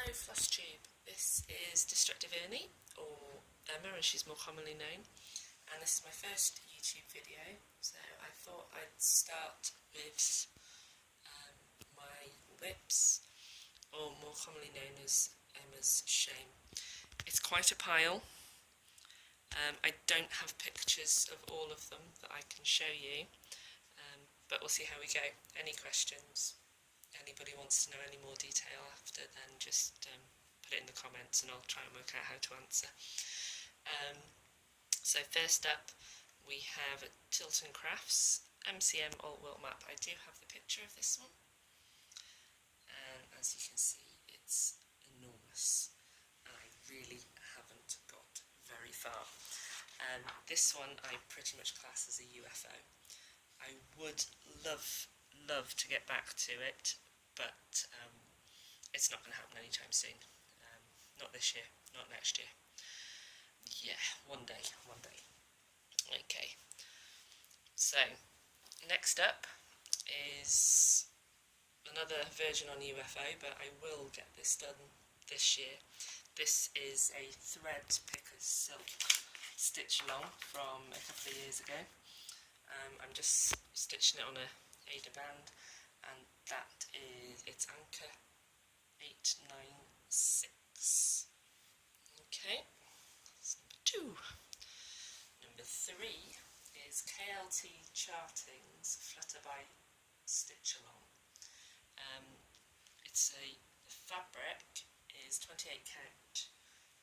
Hello Floss Tube, this is Destructive Ernie, or Emma as she's more commonly known, and this is my first YouTube video, so I thought I'd start with my WIPs, or more commonly known as Emma's Shame. It's quite a pile. I don't have pictures of all of them that I can show you, but we'll see how we go. Any questions? Anybody wants to know any more detail after, then just put it in the comments and I'll try and work out how to answer. So first up we have a Tilton Crafts MCM Old World map. I do have the picture of this one, and as you can see it's enormous and I really haven't got very far. This one I pretty much class as a UFO. I would love to get back to it, but it's not going to happen anytime soon. Not this year, not next year. Yeah, one day. Okay, so next up is another version on UFO, but I will get this done this year. This is a thread pickers silk stitch along from a couple of years ago. I'm just stitching it on a Ada band, and that is its anchor 896. Okay, that's number 2. Number 3 is KLT Charting's Flutterby Stitch Along. The fabric is 28 count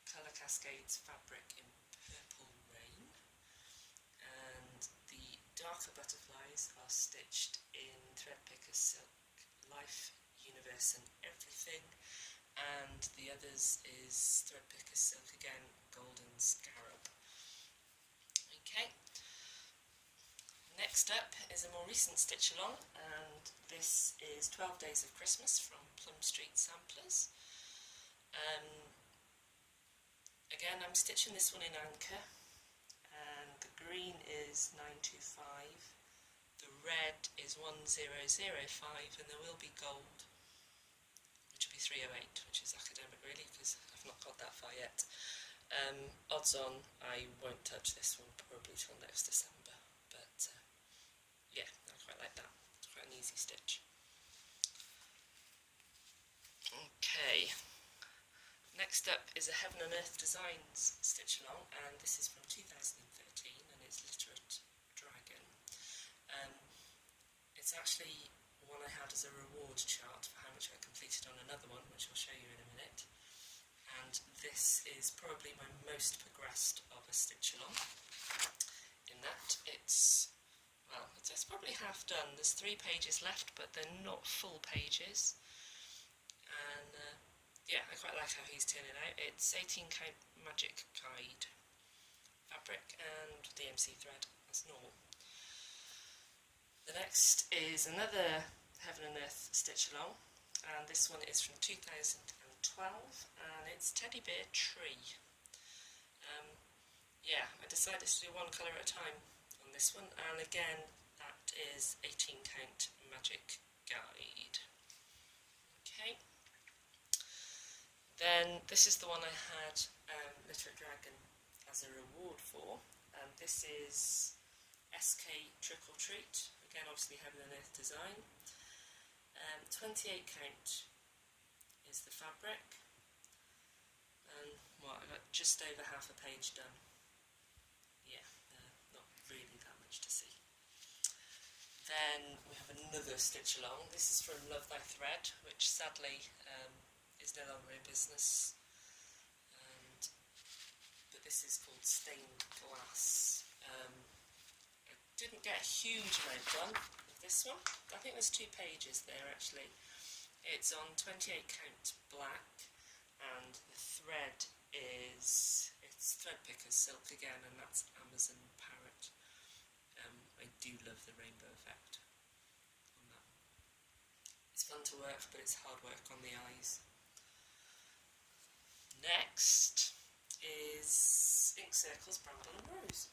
Colour Cascades fabric in Purple Rain, and the darker butterflies are stitched in Threadpicker Silk Life, Universe and Everything, and the others is Threadpicker Silk again, Golden Scarab. Okay, next up is a more recent stitch along, and this is 12 Days of Christmas from Plum Street Samplers. Again, I'm stitching this one in anchor, and the green is 925, the red is 1005, and there will be gold, which will be 308, which is academic really, because I've not got that far yet. Odds on I won't touch this one probably till next December, but yeah, I quite like that. It's quite an easy stitch. Okay, next up is a Heaven and Earth Designs stitch along, and this is from 2013, and it's Literate Dragon. It's actually one I had as a reward chart for how much I completed on another one, which I'll show you in a minute. And this is probably my most progressed of a stitch along, in that it's probably half done. There's 3 pages left, but they're not full pages. And yeah, I quite like how he's turning out. It's 18 count Magic Guide fabric and DMC thread as normal. The next is another Heaven and Earth stitch along, and this one is from 2012, and it's Teddy Bear Tree. Yeah, I decided to do one colour at a time on this one, and again that is 18 count Magic Guide. Okay, then this is the one I had Literate Dragon as a reward for, and this is SK Trick or Treat, again obviously Heaven and Earth design. 28 count is the fabric, and I got just over half a page done. Yeah, not really that much to see. Then we have another stitch along. This is from Love Thy Thread, which sadly is no longer in business, but this is called Stained Glass. I didn't get a huge amount done of this one. I think there's 2 pages there actually. It's on 28 count black, and the thread it's Threadpicker Silk again, and that's Amazon Parrot. I do love the rainbow effect on that. It's fun to work, but it's hard work on the eyes. Next is Ink Circles, Bramble and Rose.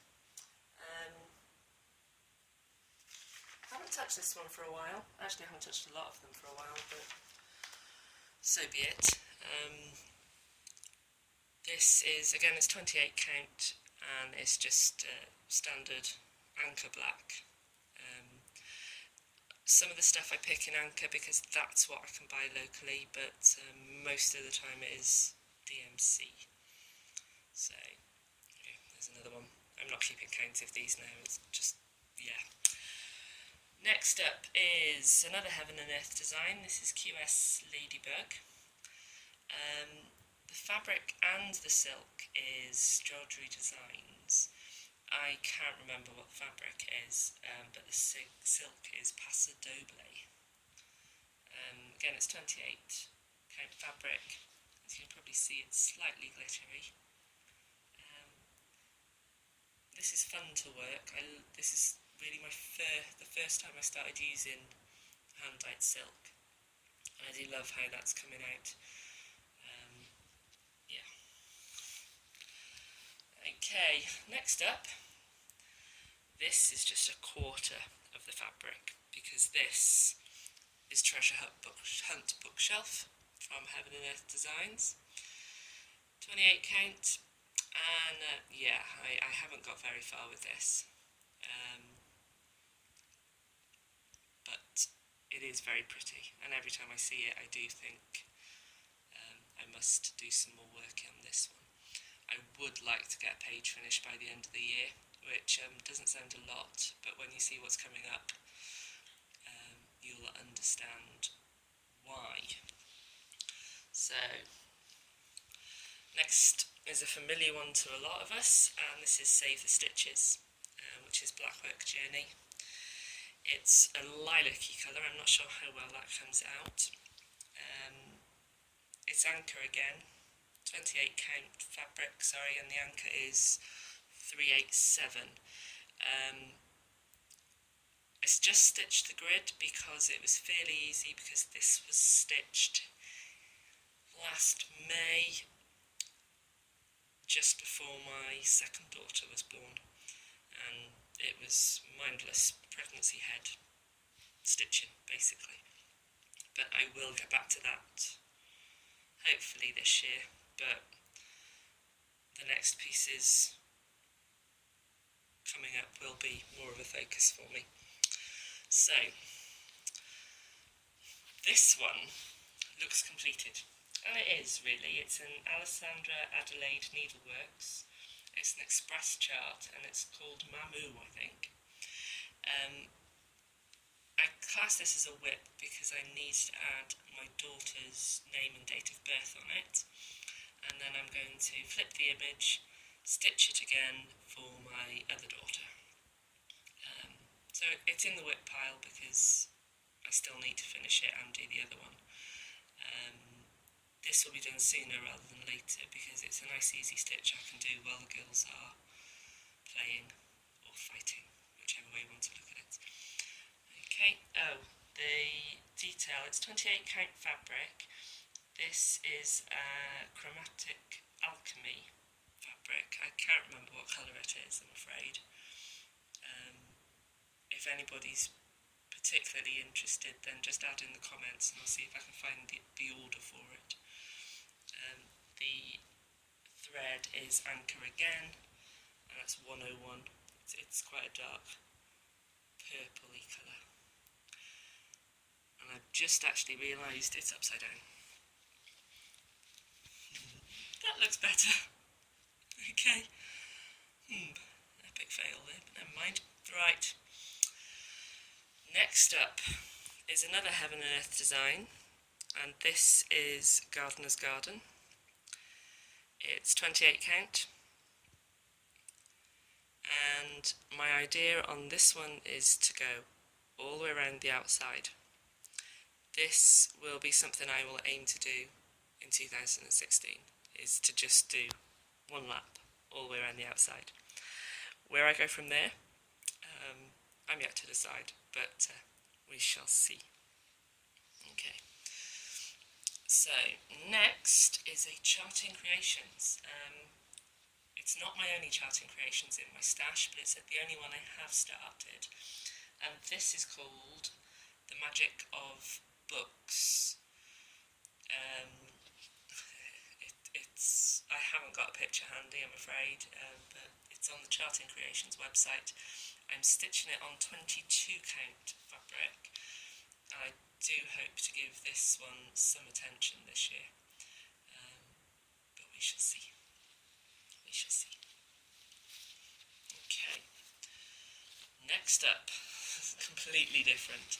I haven't touched this one for a while. Actually, I haven't touched a lot of them for a while, but so be it. This is, again, it's 28 count, and it's just standard Anchor black. Some of the stuff I pick in Anchor because that's what I can buy locally, but most of the time it is DMC. So, okay, there's another one. I'm not keeping count of these now, it's just, yeah. Next up is another Heaven and Earth design. This is QS Ladybug. The fabric and the silk is Strawberry Designs. I can't remember what the fabric is, but the silk is Paso Doble. Again, it's 28 count fabric. As you can probably see, it's slightly glittery. This is fun to work. This is really the first time I started using hand-dyed silk, and I do love how that's coming out. Yeah. Okay, next up. This is just a quarter of the fabric, because this is Treasure Hunt Bookshelf from Heaven and Earth Designs. 28 count, and yeah, I haven't got very far with this. But it is very pretty, and every time I see it I do think I must do some more work on this one. I would like to get a page finished by the end of the year, which doesn't sound a lot, but when you see what's coming up, you'll understand why. So, next is a familiar one to a lot of us, and this is Save the Stitches, which is Blackwork Journey. It's a lilac-y colour, I'm not sure how well that comes out. It's Anchor again, 28 count fabric, and the Anchor is 387. I just stitched the grid because it was fairly easy, because this was stitched last May, just before my second daughter was born, and it was mindless pregnancy head stitching basically. But I will get back to that hopefully this year, but the next pieces coming up will be more of a focus for me. So, this one looks completed, and it is really. It's an Alessandra Adelaide Needleworks. It's an express chart, and it's called Mamu, I think. I class this as a WIP because I need to add my daughter's name and date of birth on it, and then I'm going to flip the image, stitch it again for my other daughter. So it's in the WIP pile because I still need to finish it and do the other one. This will be done sooner rather than later because it's a nice easy stitch I can do while the girls are playing or fighting, whichever way you want to look at it. Okay, the detail, it's 28 count fabric. This is Chromatic Alchemy fabric. I can't remember what colour it is, I'm afraid. If anybody's particularly interested, then just add in the comments and I'll see if I can find the order for it. The thread is Anchor again, and that's 101. It's quite a dark purpley colour. And I've just actually realised it's upside down. That looks better. Okay. Epic fail there, but never mind. Right. Next up is another Heaven and Earth design, and this is Gardener's Garden. It's 28 count, and my idea on this one is to go all the way around the outside. This will be something I will aim to do in 2016, is to just do one lap all the way around the outside. Where I go from there, I'm yet to decide, but we shall see. Okay. So, next is a Charting Creations. It's not my only Charting Creations in my stash, but it's the only one I have started. And this is called The Magic of Books. got a picture handy, I'm afraid, but it's on the Charting Creations website. I'm stitching it on 22 count fabric. I do hope to give this one some attention this year, but we shall see. We shall see. Okay, next up, completely different,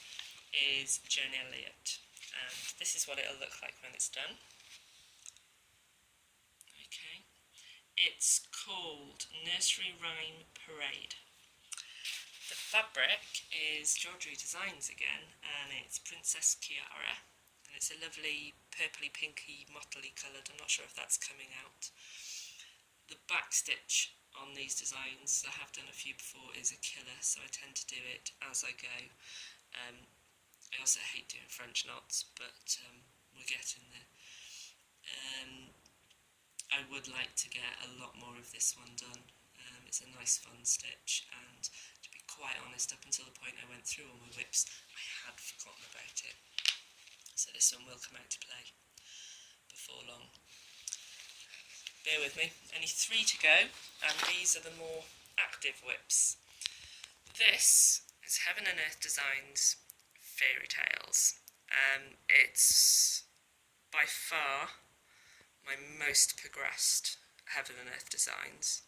is Joan Elliott, and this is what it'll look like when it's done. Okay, it's called Nursery Rhyme Parade. The fabric is Georgery Designs again, and it's Princess Kiara, and it's a lovely purpley pinky mottly coloured. I'm not sure if that's coming out. The back stitch on these designs, I have done a few before, is a killer, so I tend to do it as I go. I also hate doing French knots, but we're getting there. I would like to get a lot more of this one done. It's a nice fun stitch, and to be quite honest, up until the point I went through all my WIPs, I had forgotten about it. So this one will come out to play before long. Bear with me, only 3 to go, and these are the more active WIPs. This is Heaven and Earth Designs Fairy Tales. It's by far my most progressed Heaven and Earth designs.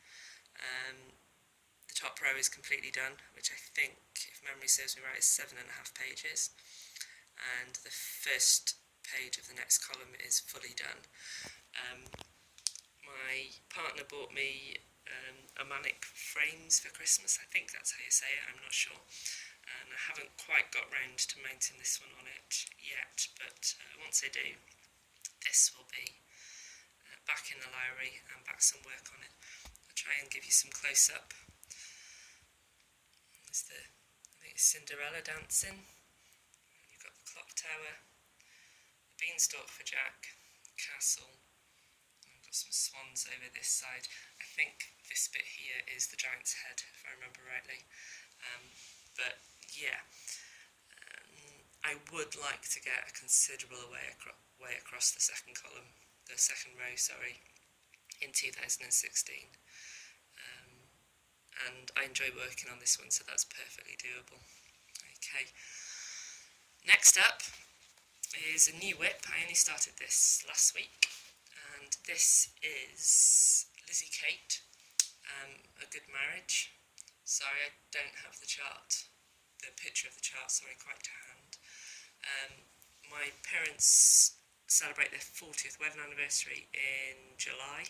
The top row is completely done, which I think, if memory serves me right, is 7.5 pages, and the first page of the next column is fully done. My partner bought me Amanic frames for Christmas, I think that's how you say it, I'm not sure, and I haven't quite got round to mounting this one on it yet, but once I do, this will be back in the library and back some work on it. I'll try and give you some close-up. There's I think it's Cinderella dancing. You've got the clock tower, the beanstalk for Jack, castle. I've got some swans over this side. I think this bit here is the giant's head, if I remember rightly. But yeah, I would like to get a considerable way across the second column. The second row, sorry, in 2016, and I enjoy working on this one, so that's perfectly doable. Okay, next up is a new WIP. I only started this last week, and this is Lizzie Kate, A Good Marriage. Sorry, I don't have the picture of the chart, sorry, quite to hand. My parents celebrate their 40th wedding anniversary in July,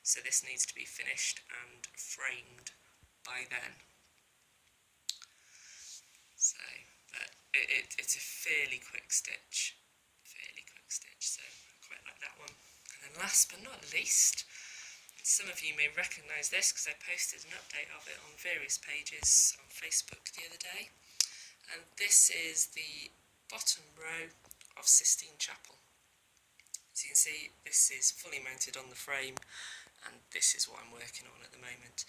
so this needs to be finished and framed by then. So it's a fairly quick stitch, so I quite like that one. And then last but not least, some of you may recognise this because I posted an update of it on various pages on Facebook the other day, and this is the bottom row of Sistine Chapel. As you can see, this is fully mounted on the frame, and this is what I'm working on at the moment.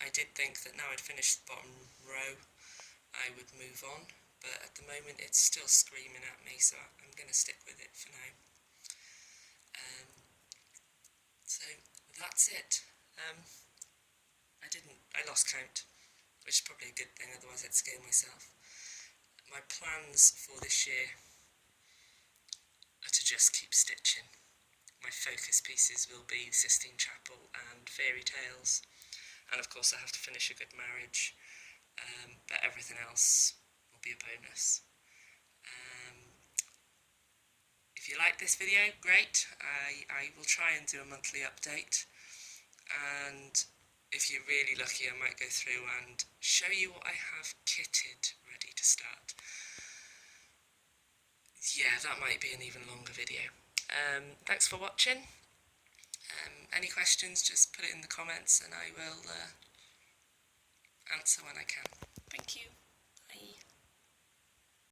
I did think that now I'd finished the bottom row, I would move on, but at the moment it's still screaming at me, so I'm going to stick with it for now. So that's it. I lost count, which is probably a good thing, otherwise I'd scare myself. My plans for this year are to just keep stitching. My focus pieces will be Sistine Chapel and Fairy Tales, and of course I have to finish A Good Marriage, but everything else will be a bonus. If you like this video, great. I will try and do a monthly update, and if you're really lucky I might go through and show you what I have kitted ready to start. Yeah, that might be an even longer video. Thanks for watching. Any questions, just put it in the comments and I will answer when I can. Thank you.